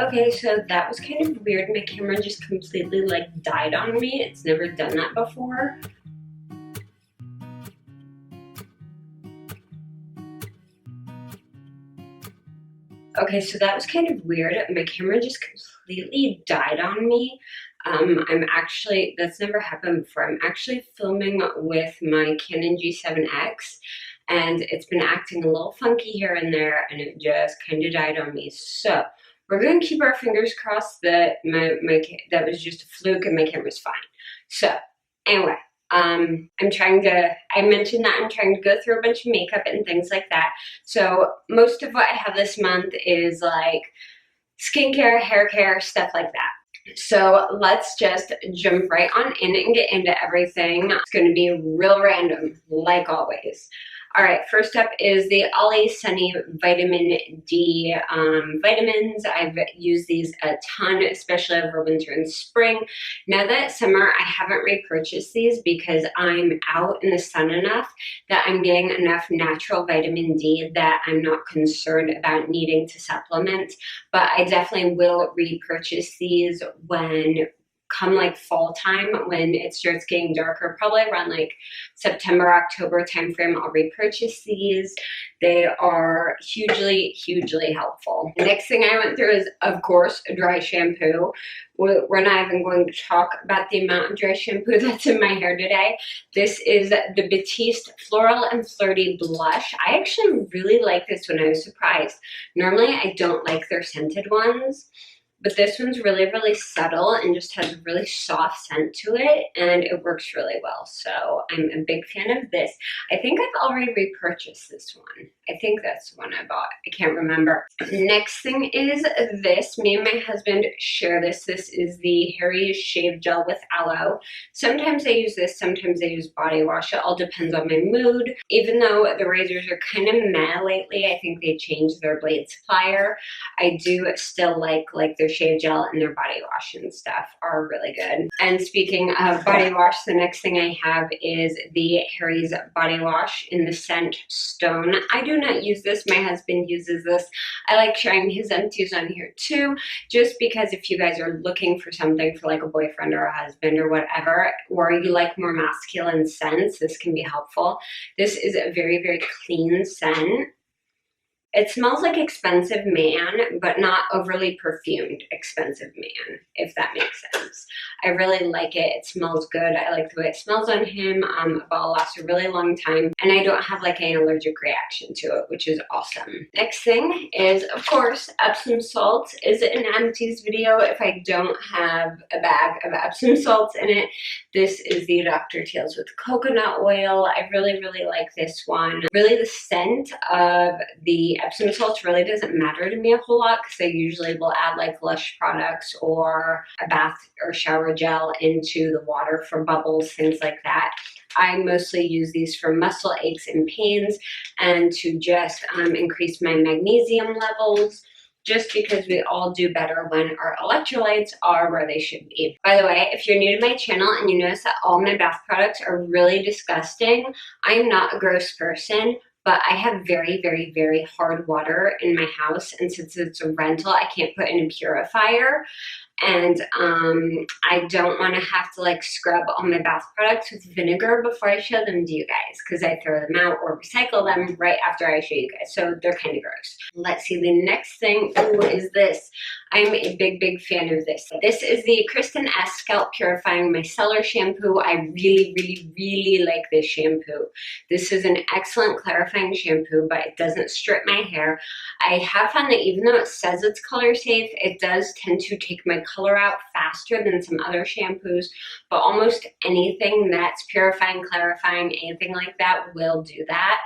Okay, so that was kind of weird. My camera just completely like died on me. It's never done that before. Okay, so that was kind of weird. My camera just completely died on me. That's never happened before. I'm actually filming with my Canon G7X, and it's been acting a little funky here and there, and it just kind of died on me. So we're going to keep our fingers crossed that that was just a fluke and my camera's fine. So anyway, I mentioned that I'm trying to go through a bunch of makeup and things like that. So most of what I have this month is like skincare, hair care, stuff like that. So let's just jump right on in and get into everything. It's going to be real random, like always. All right, first up is the Ollie Sunny Vitamin D vitamins. I've used these a ton, especially over winter and spring. Now that summer, I haven't repurchased these because I'm out in the sun enough that I'm getting enough natural vitamin D that I'm not concerned about needing to supplement. But I definitely will repurchase these come like fall time, when it starts getting darker, probably around like September, October timeframe. I'll repurchase these. They are hugely helpful. The next thing I went through is, of course, a dry shampoo. We're not even going to talk about the amount of dry shampoo that's in my hair today. This is the Batiste Floral and Flirty Blush. I actually really like this one. I was surprised. Normally, I don't like their scented ones, but this one's really subtle and just has a really soft scent to it, and it works really well. So I'm a big fan of this. I think I've already repurchased this one. I think that's the one I bought. I can't remember. Next thing is this. Me and my husband share this. This is the Harry's Shave Gel with Aloe. Sometimes I use this, sometimes I use body wash. It all depends on my mood. Even though the razors are kind of meh lately, I think they changed their blade supplier. I do still like their shave gel and their body wash and stuff are really good. And speaking of body wash, the next thing I have is the Harry's body wash in the scent Stone. I do not use this. My husband uses this. I like sharing his empties on here too, just because if you guys are looking for something for like a boyfriend or a husband or whatever, or you like more masculine scents, this can be helpful. This is a very clean scent. It smells like Expensive Man, but not overly perfumed Expensive Man, if that makes sense. I really like it. It smells good. I like the way it smells on him. It'll last a really long time, and I don't have like an allergic reaction to it, which is awesome. Next thing is, of course, Epsom salts. Is it an Empties video if I don't have a bag of Epsom salts in it? This is the Dr. Teal's with coconut oil. I really like this one. Really, the scent of the Epsom salts really doesn't matter to me a whole lot, because I usually will add like Lush products or a bath or shower gel into the water for bubbles, things like that. I mostly use these for muscle aches and pains and to just increase my magnesium levels, just because we all do better when our electrolytes are where they should be. By the way, if you're new to my channel and you notice that all my bath products are really disgusting, I'm not a gross person, but I have very hard water in my house, and since it's a rental, I can't put in a purifier. And I don't want to have to like scrub all my bath products with vinegar before I show them to you guys, because I throw them out or recycle them right after I show you guys. So they're kind of gross. Let's see, the next thing is this. I'm a big fan of this. This is the Kristen S Scalp Purifying Micellar Shampoo. I really like this shampoo. This is an excellent clarifying shampoo, but it doesn't strip my hair. I have found that even though it says it's color safe, it does tend to take my color out faster than some other shampoos, but almost anything that's purifying, clarifying, anything like that will do that.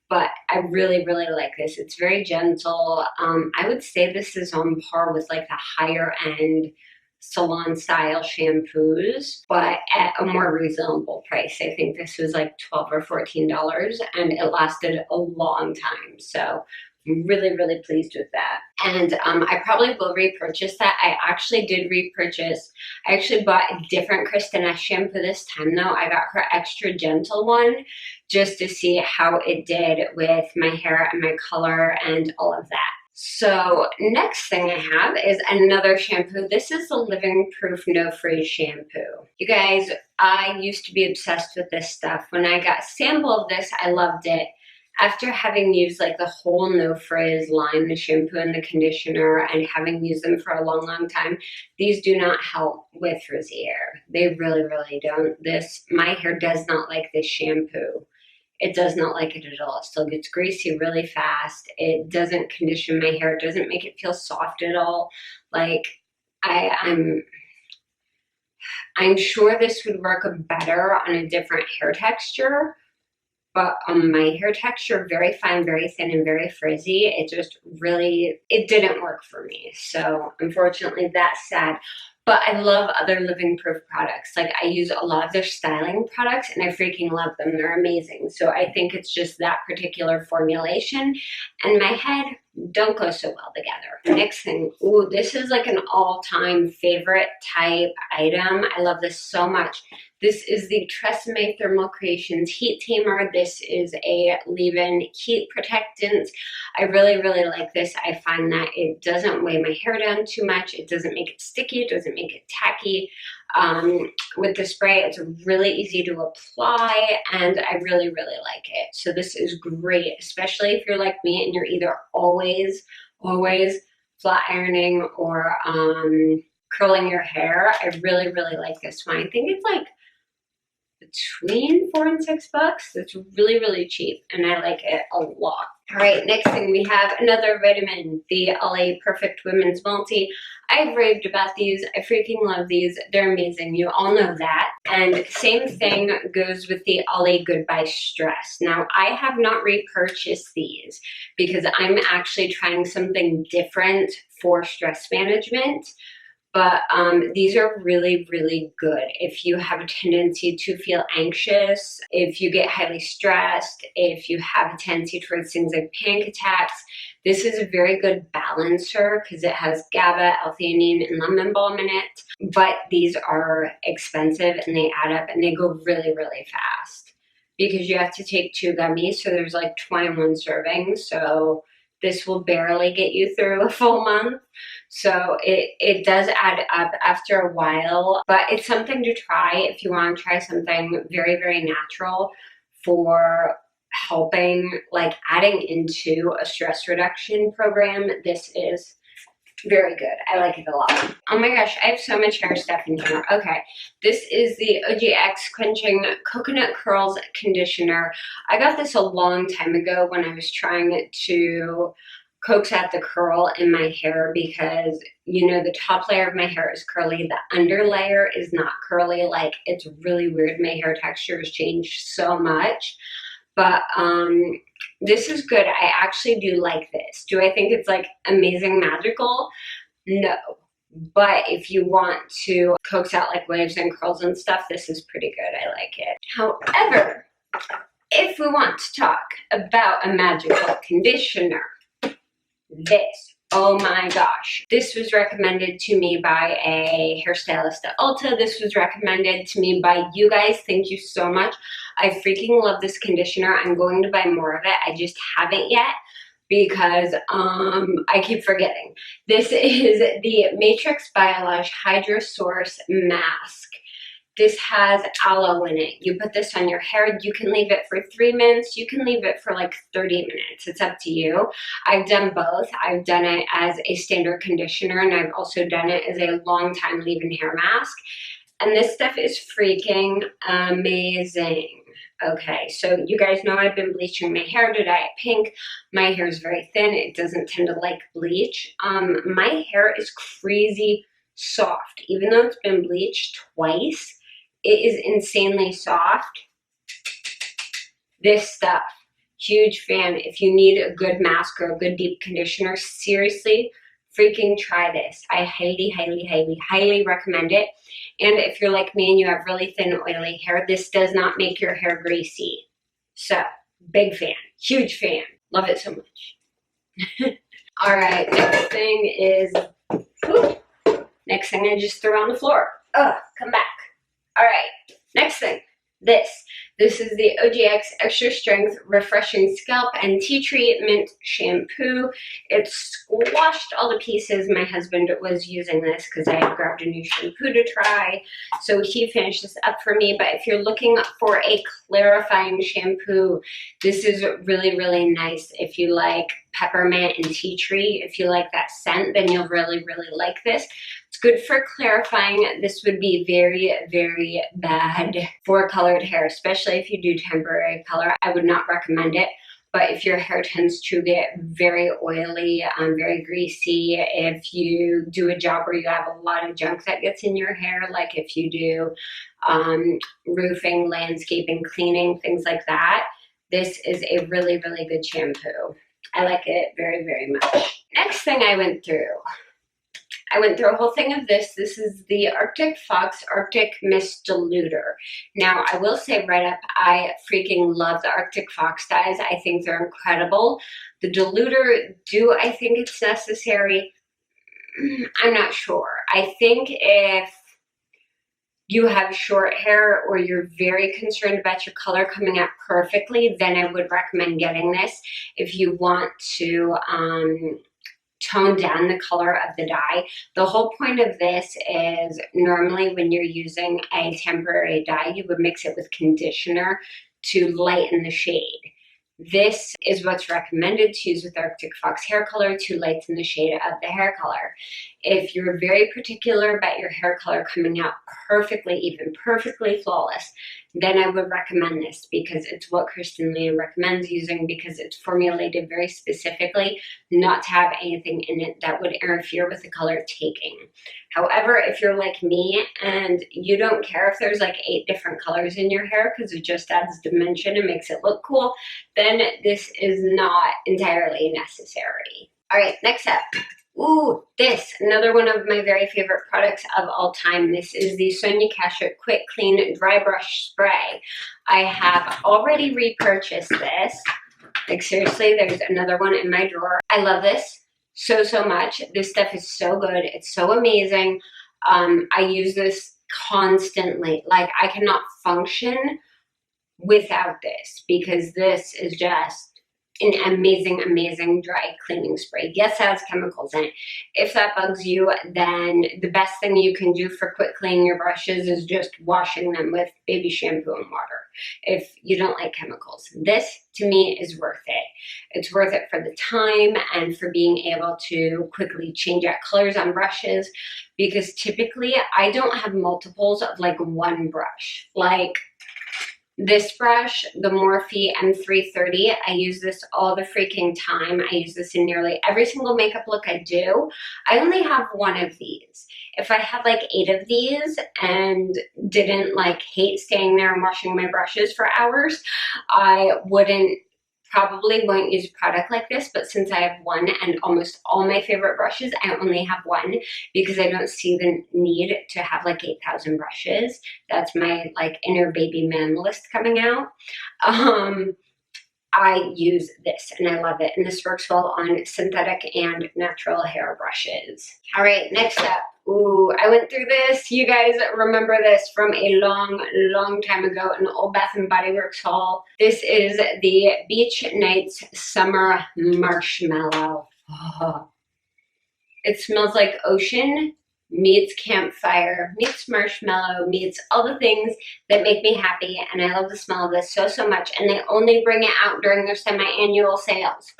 But I really like this. It's very gentle. I would say this is on par with like the higher end salon style shampoos, but at a more reasonable price. I think this was like $12 or $14, and it lasted a long time. So I'm really pleased with that. And I probably will repurchase that. I actually bought a different Kristen S shampoo this time though. I got her extra gentle one just to see how it did with my hair and my color and all of that. So next thing I have is another shampoo. This is the Living Proof No Frizz shampoo. You guys, I used to be obsessed with this stuff. When I got a sample of this, I loved it. After having used like the whole No Frizz line, the shampoo and the conditioner, and having used them for a long, long time, these do not help with frizzy hair. They really, really don't. My hair does not like this shampoo. It does not like it at all. It still gets greasy really fast. It doesn't condition my hair. It doesn't make it feel soft at all. Like I'm sure this would work better on a different hair texture, but on my hair texture, very fine, very thin, and very frizzy, it didn't work for me. So unfortunately, that's sad. But I love other Living Proof products. Like I use a lot of their styling products and I freaking love them. They're amazing. So I think it's just that particular formulation and my head don't go so well together. Next thing, ooh, this is like an all-time favorite type item. I love this so much. This is the Tresemme Thermal Creations Heat Tamer. This is a leave-in heat protectant. I really, really like this. I find that it doesn't weigh my hair down too much. It doesn't make it sticky. It doesn't make it tacky. With the spray, it's really easy to apply, and I really, really like it. So this is great, especially if you're like me and you're either always flat ironing or curling your hair. I really, really like this one. I think it's like between $4 and $6. It's really, really cheap, and I like it a lot. All right, next thing we have another vitamin, the Olay Perfect Women's Multi. I've raved about these. I freaking love these. They're amazing. You all know that. And same thing goes with the Olay Goodbye Stress. Now, I have not repurchased these because I'm actually trying something different for stress management. But these are really, really good. If you have a tendency to feel anxious, if you get highly stressed, if you have a tendency towards things like panic attacks, this is a very good balancer because it has GABA, L-theanine, and lemon balm in it. But these are expensive and they add up and they go really, really fast because you have to take 2 gummies. So there's like 21 servings. So this will barely get you through a full month. So it does add up after a while, but it's something to try if you want to try something very, very natural for helping, like adding into a stress reduction program. This is very good. I like it a lot. Oh my gosh, I have so much hair stuff in here. Okay, this is the OGX Quenching Coconut Curls Conditioner. I got this a long time ago when I was trying to coax out the curl in my hair because, you know, the top layer of my hair is curly. The under layer is not curly. Like, it's really weird. My hair texture has changed so much. But this is good. I actually do like this. Do I think it's like amazing magical? No. But if you want to coax out like waves and curls and stuff, this is pretty good. I like it. However, if we want to talk about a magical conditioner, this, oh my gosh. This was recommended to me by a hairstylist at Ulta. This was recommended to me by you guys. Thank you so much. I freaking love this conditioner. I'm going to buy more of it. I just haven't yet because I keep forgetting. This is the Matrix Biolage Hydra Source Mask. This has aloe in it. You put this on your hair. You can leave it for 3 minutes. You can leave it for like 30 minutes. It's up to you. I've done both. I've done it as a standard conditioner and I've also done it as a long time leave-in hair mask. And this stuff is freaking amazing. Okay, so you guys know I've been bleaching my hair to dye it pink. My hair is very thin. It doesn't tend to like bleach. My hair is crazy soft. Even though it's been bleached twice, it is insanely soft. This stuff, huge fan. If you need a good mask or a good deep conditioner, seriously, freaking try this. I highly, highly, highly, highly recommend it. And if you're like me and you have really thin, oily hair, this does not make your hair greasy. So, big fan, huge fan. Love it so much. All right, next thing is, next thing I just threw on the floor. Ugh, come back. All right, next thing. This is the OGX Extra Strength Refreshing Scalp and Tea Tree Mint Shampoo. It squashed all the pieces. My husband was using this because I had grabbed a new shampoo to try. So he finished this up for me. But if you're looking for a clarifying shampoo, this is really, really nice. If you like peppermint and tea tree, if you like that scent, then you'll really, really like this. It's good for clarifying. This would be very, very bad for colored hair, especially if you do temporary color. I would not recommend it. But if your hair tends to get very oily, very greasy, if you do a job where you have a lot of junk that gets in your hair, like if you do roofing, landscaping, cleaning, things like that, this is a really, really good shampoo. I like it very, very much. Next thing I went through a whole thing of this. This is the Arctic Fox Arctic Mist Diluter. Now, I will say right up, I freaking love the Arctic Fox dyes. I think they're incredible. The diluter, do I think it's necessary? I'm not sure. I think if you have short hair or you're very concerned about your color coming out perfectly, then I would recommend getting this. If you want to tone down the color of the dye. The whole point of this is normally when you're using a temporary dye, you would mix it with conditioner to lighten the shade. This is what's recommended to use with Arctic Fox hair color to lighten the shade of the hair color. If you're very particular about your hair color coming out perfectly, even perfectly flawless, then I would recommend this because it's what Kristen Lee recommends using because it's formulated very specifically not to have anything in it that would interfere with the color taking. However, if you're like me and you don't care if there's like 8 different colors in your hair because it just adds dimension and makes it look cool, then this is not entirely necessary. All right, next up. Ooh, this, another one of my very favorite products of all time. This is the Sonia Kashuk Quick Clean Dry Brush Spray. I have already repurchased this. Like seriously, there's another one in my drawer. I love this so, so much. This stuff is so good. It's so amazing. I use this constantly. Like I cannot function without this because this is just an amazing, amazing dry cleaning spray. Yes, it has chemicals in it. If that bugs you, then the best thing you can do for quick cleaning your brushes is just washing them with baby shampoo and water if you don't like chemicals. This, to me, is worth it. It's worth it for the time and for being able to quickly change out colors on brushes because typically I don't have multiples of like one brush. Like this brush, the Morphe M330, I use this all the freaking time. I use this in nearly every single makeup look I do. I only have one of these. If I had like 8 of these and didn't like hate staying there and washing my brushes for hours, I probably won't use a product like this, but since I have one and almost all my favorite brushes, I only have one because I don't see the need to have like 8,000 brushes. That's my like inner baby minimalist coming out. I use this and I love it. And this works well on synthetic and natural hair brushes. All right, next up. Ooh, I went through this. You guys remember this from a long, long time ago in the old Bath & Body Works haul. This is the Beach Nights Summer Marshmallow. Oh. It smells like ocean meets campfire, meets marshmallow, meets all the things that make me happy. And I love the smell of this so, so much. And they only bring it out during their semi-annual sales.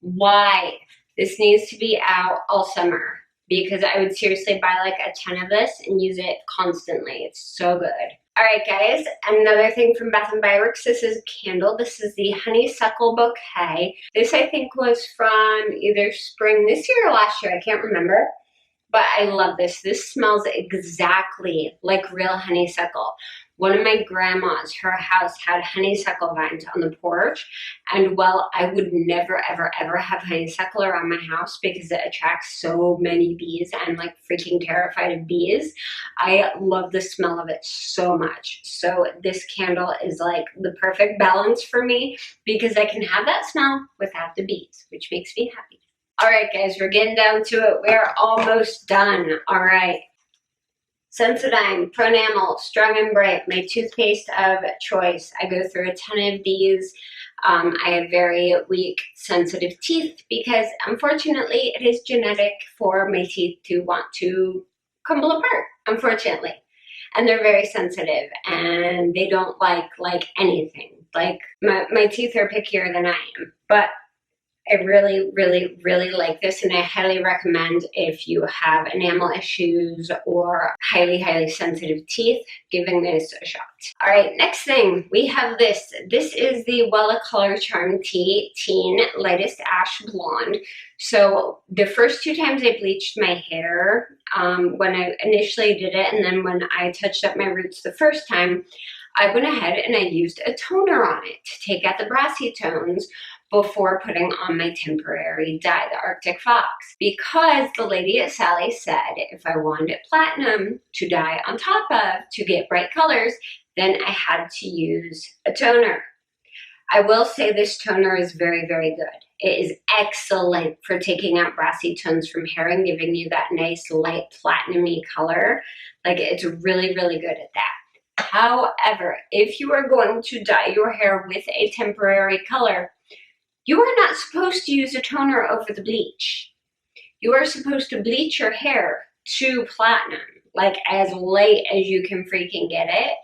Why? This needs to be out all summer. Because I would seriously buy like a 10 of this and use it constantly. It's so good. All right, guys, another thing from Bath & Body Works. This is a candle. This is the Honeysuckle Bouquet. This, I think, was from either spring this year or last year. I can't remember. But I love this. This smells exactly like real honeysuckle. One of my grandmas, her house had honeysuckle vines on the porch. And well, I would never, ever, ever have honeysuckle around my house because it attracts so many bees. I'm like freaking terrified of bees. I love the smell of it so much. So this candle is like the perfect balance for me because I can have that smell without the bees, which makes me happy. All right, guys, we're getting down to it. We're almost done. All right. Sensodyne, Pronamel, Strong and Bright, my toothpaste of choice. I go through a ton of these. I have very weak, sensitive teeth because unfortunately it is genetic for my teeth to want to crumble apart, unfortunately. And they're very sensitive and they don't like anything. Like my teeth are pickier than I am, but I really, really, really like this, and I highly recommend if you have enamel issues or highly, highly sensitive teeth, giving this a shot. All right, next thing, we have this. This is the Wella Color Charm Teen Lightest Ash Blonde. So the first 2 times I bleached my hair, when I initially did it, and then when I touched up my roots the first time, I went ahead and I used a toner on it to take out the brassy tones before putting on my temporary dye, the Arctic Fox, because the lady at Sally said if I wanted platinum to dye on top of to get bright colors, then I had to use a toner. I will say this toner is very, very good. It is excellent for taking out brassy tones from hair and giving you that nice light platinum-y color. Like, it's really, really good at that. However, if you are going to dye your hair with a temporary color, you are not supposed to use a toner over the bleach. You are supposed to bleach your hair to platinum, like as light as you can freaking get it,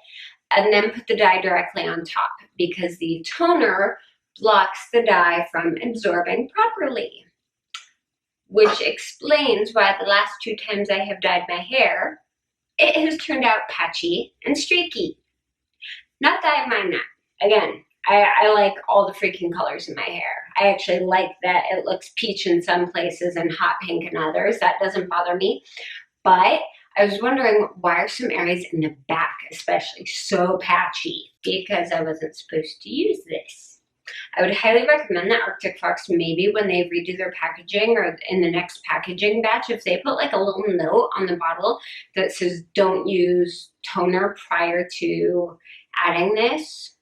and then put the dye directly on top because the toner blocks the dye from absorbing properly. Which explains why the last 2 times I have dyed my hair, it has turned out patchy and streaky. Not that I mind that. Again, I like all the freaking colors in my hair. I actually like that it looks peach in some places and hot pink in others. That doesn't bother me. But I was wondering, why are some areas in the back especially so patchy? Because I wasn't supposed to use this. I would highly recommend that Arctic Fox, maybe when they redo their packaging or in the next packaging batch, if they put like a little note on the bottle that says don't use toner prior to adding this,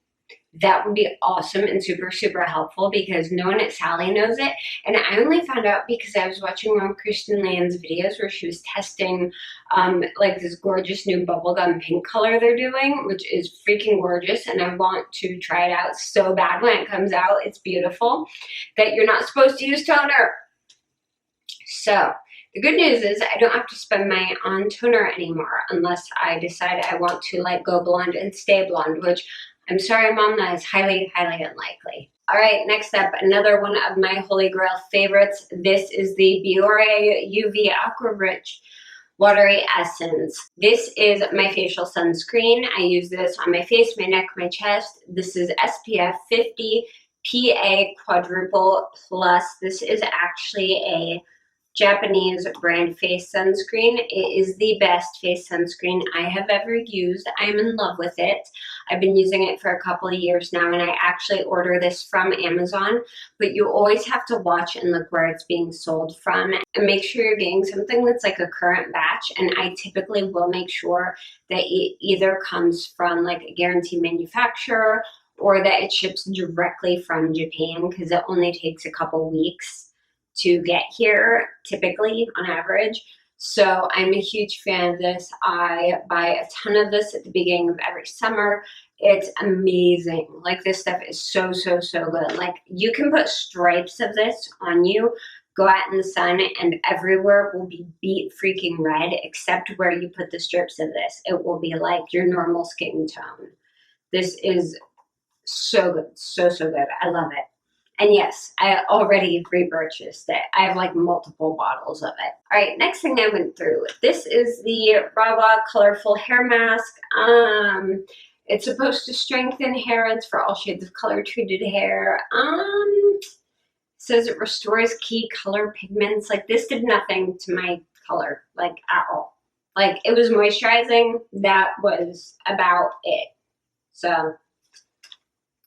that would be awesome and super, super helpful because no one at Sally knows it. And I only found out because I was watching one of Kristen Land's videos where she was testing like this gorgeous new bubblegum pink color they're doing, which is freaking gorgeous. And I want to try it out so bad when it comes out. It's beautiful. That you're not supposed to use toner. So the good news is I don't have to spend money on toner anymore unless I decide I want to like go blonde and stay blonde, which I'm sorry, Mom, that is highly, highly unlikely. All right, next up, another one of my Holy Grail favorites. This is the Biore UV Aqua Rich Watery Essence. This is my facial sunscreen. I use this on my face, my neck, my chest. This is SPF 50 PA Quadruple Plus. This is actually a Japanese brand face sunscreen. It is the best face sunscreen I have ever used. I'm in love with it. I've been using it for a couple of years now, and I actually order this from Amazon, but you always have to watch and look where it's being sold from and make sure you're getting something that's like a current batch. And I typically will make sure that it either comes from like a guaranteed manufacturer or that it ships directly from Japan, because it only takes a couple weeks to get here, typically, on average. So I'm a huge fan of this. I buy a ton of this at the beginning of every summer. It's amazing. Like, this stuff is so, so, so good. Like, you can put stripes of this on you, go out in the sun, and everywhere will be beet freaking red except where you put the strips of this. It will be like your normal skin tone. This is so good. So, so good. I love it. And yes, I already repurchased it. I have like multiple bottles of it. All right, next thing I went through. This is the Rawa Colorful Hair Mask. It's supposed to strengthen hair. It's for all shades of color treated hair. Says it restores key color pigments. Like, this did nothing to my color, like, at all. Like, it was moisturizing. That was about it. So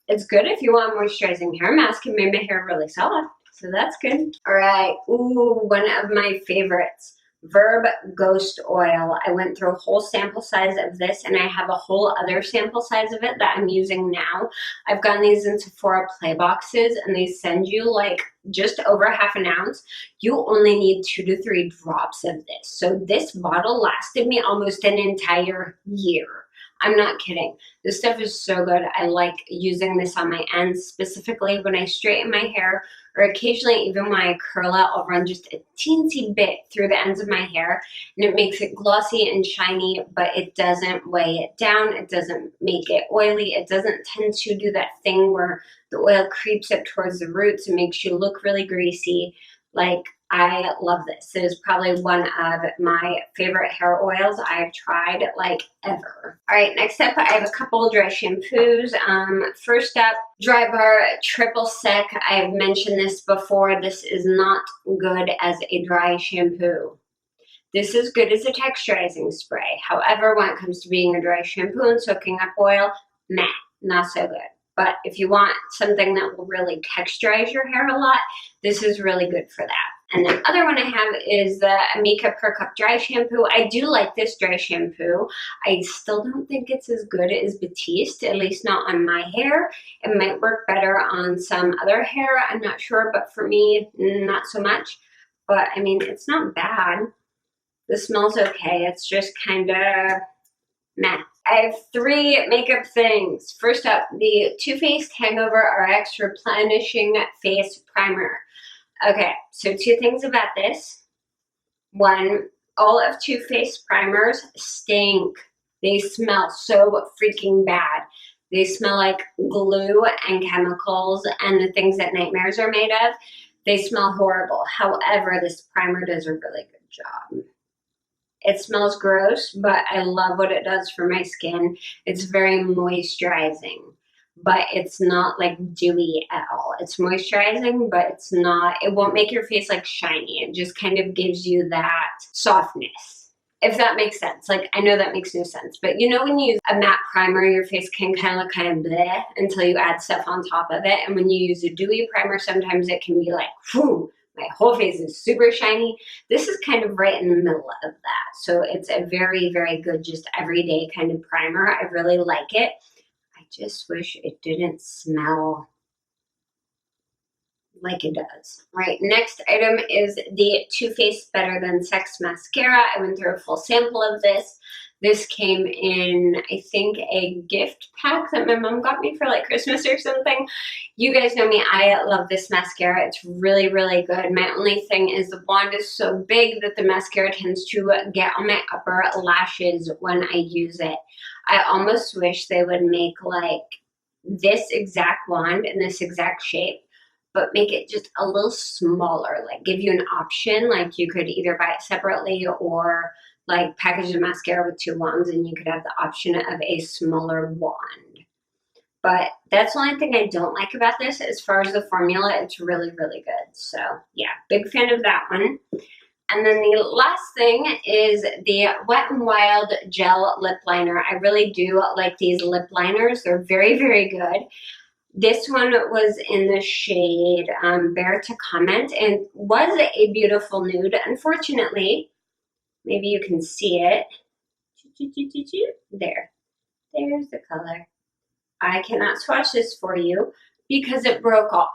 it's good if you want a moisturizing hair mask. It made my hair really soft, so that's good. All right, ooh, one of my favorites. Verb Ghost Oil. I went through a whole sample size of this, and I have a whole other sample size of it that I'm using now. I've gotten these in Sephora play boxes, and they send you like just over half an ounce. You only need 2 to 3 drops of this. So this bottle lasted me almost an entire year. I'm not kidding. This stuff is so good. I like using this on my ends, specifically when I straighten my hair, or occasionally even when I curl it, I'll run just a teensy bit through the ends of my hair, and it makes it glossy and shiny, but it doesn't weigh it down. It doesn't make it oily. It doesn't tend to do that thing where the oil creeps up towards the roots and makes you look really greasy. Like, I love this. It is probably one of my favorite hair oils I've tried like ever. All right, next up, I have a couple dry shampoos. First up, Dry Bar Triple Sec. I've mentioned this before. This is not good as a dry shampoo. This is good as a texturizing spray. However, when it comes to being a dry shampoo and soaking up oil, meh, not so good. But if you want something that will really texturize your hair a lot, this is really good for that. And the other one I have is the Amika Per Cup Dry Shampoo. I do like this dry shampoo. I still don't think it's as good as Batiste, at least not on my hair. It might work better on some other hair, I'm not sure, but for me, not so much. But I mean, it's not bad. The smell's okay. It's just kind of meh. I have 3 makeup things. First up, the Toothpaste Hangover RX Replenishing Face Primer. Okay, so 2 things about this. 1, all of Toothpaste primers stink. They smell so freaking bad. They smell like glue and chemicals and the things that nightmares are made of. They smell horrible. However, this primer does a really good job. It smells gross, but I love what it does for my skin. It's very moisturizing, but it's not like dewy at all. It's moisturizing, but it's not, it won't make your face like shiny. It just kind of gives you that softness, if that makes sense. Like, I know that makes no sense, but you know when you use a matte primer, your face can kind of look kind of bleh until you add stuff on top of it. And when you use a dewy primer, sometimes it can be like, whew, my whole face is super shiny. This is kind of right in the middle of that. So it's a very, very good, just everyday kind of primer. I really like it. I just wish it didn't smell like it does. Right, next item is the Too Faced Better Than Sex Mascara. I went through a full sample of this. This came in, I think, a gift pack that my mom got me for like Christmas or something. You guys know me, I love this mascara. It's really, really good. My only thing is the wand is so big that the mascara tends to get on my upper lashes when I use it. I almost wish they would make like this exact wand in this exact shape, but make it just a little smaller, like give you an option. Like you could either buy it separately or like package the mascara with 2 wands and you could have the option of a smaller wand. But that's the only thing I don't like about this. As far as the formula, it's really, really good. So yeah, big fan of that one. And then the last thing is the Wet n Wild Gel Lip Liner. I really do like these lip liners. They're very, very good. This one was in the shade Bear to Comment and was a beautiful nude. Unfortunately, maybe you can see it. There's the color. I cannot swatch this for you because it broke off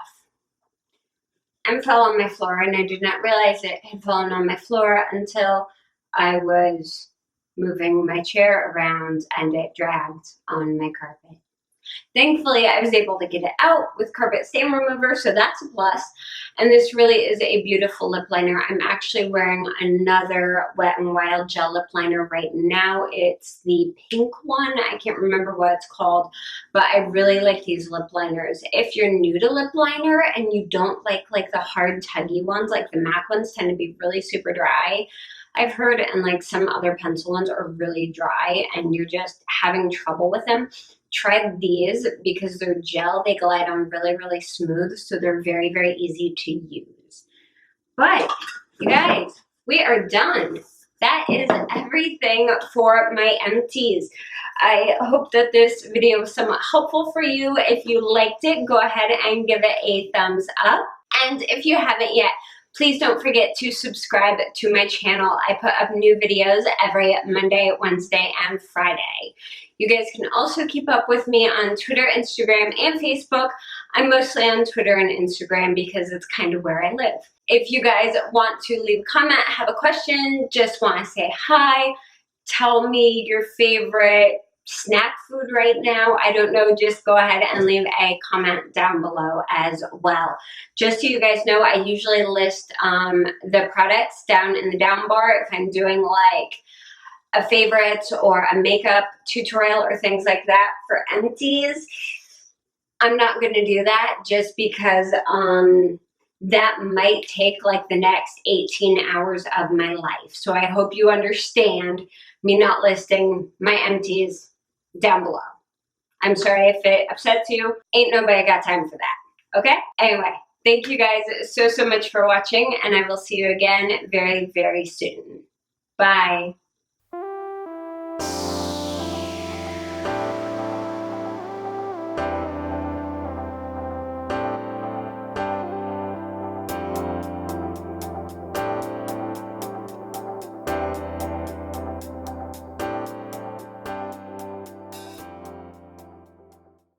and fell on my floor, and I did not realize it had fallen on my floor until I was moving my chair around and it dragged on my carpet. Thankfully, I was able to get it out with carpet stain remover, so that's a plus. And this really is a beautiful lip liner. I'm actually wearing another Wet n Wild Gel Lip Liner right now. It's the pink one. I can't remember what it's called, but I really like these lip liners. If you're new to lip liner and you don't like the hard, tuggy ones, like the MAC ones tend to be really super dry, I've heard, and like some other pencil ones are really dry and you're just having trouble with them, try these because they're gel. They glide on really, really smooth, so they're very, very easy to use. But you guys, we are done. That is everything for my empties. I hope that this video was somewhat helpful for you. If you liked it, go ahead and give it a thumbs up. And if you haven't yet, Please don't forget to subscribe to my channel. I put up new videos every Monday, Wednesday, and Friday. You guys can also keep up with me on Twitter, Instagram, and Facebook. I'm mostly on Twitter and Instagram because it's kind of where I live. If you guys want to leave a comment, have a question, just want to say hi, tell me your favorite snack food right now, I don't know, just go ahead and leave a comment down below as well. Just so you guys know, I usually list the products down in the down bar if I'm doing like a favorite or a makeup tutorial or things like that for Empties. I'm not going to do that just because that might take like the next 18 hours of my life. So I hope you understand me not listing my Empties down below. I'm sorry if it upsets you. Ain't nobody got time for that. Okay? Anyway, thank you guys so much for watching, and I will see you again very, very soon. Bye.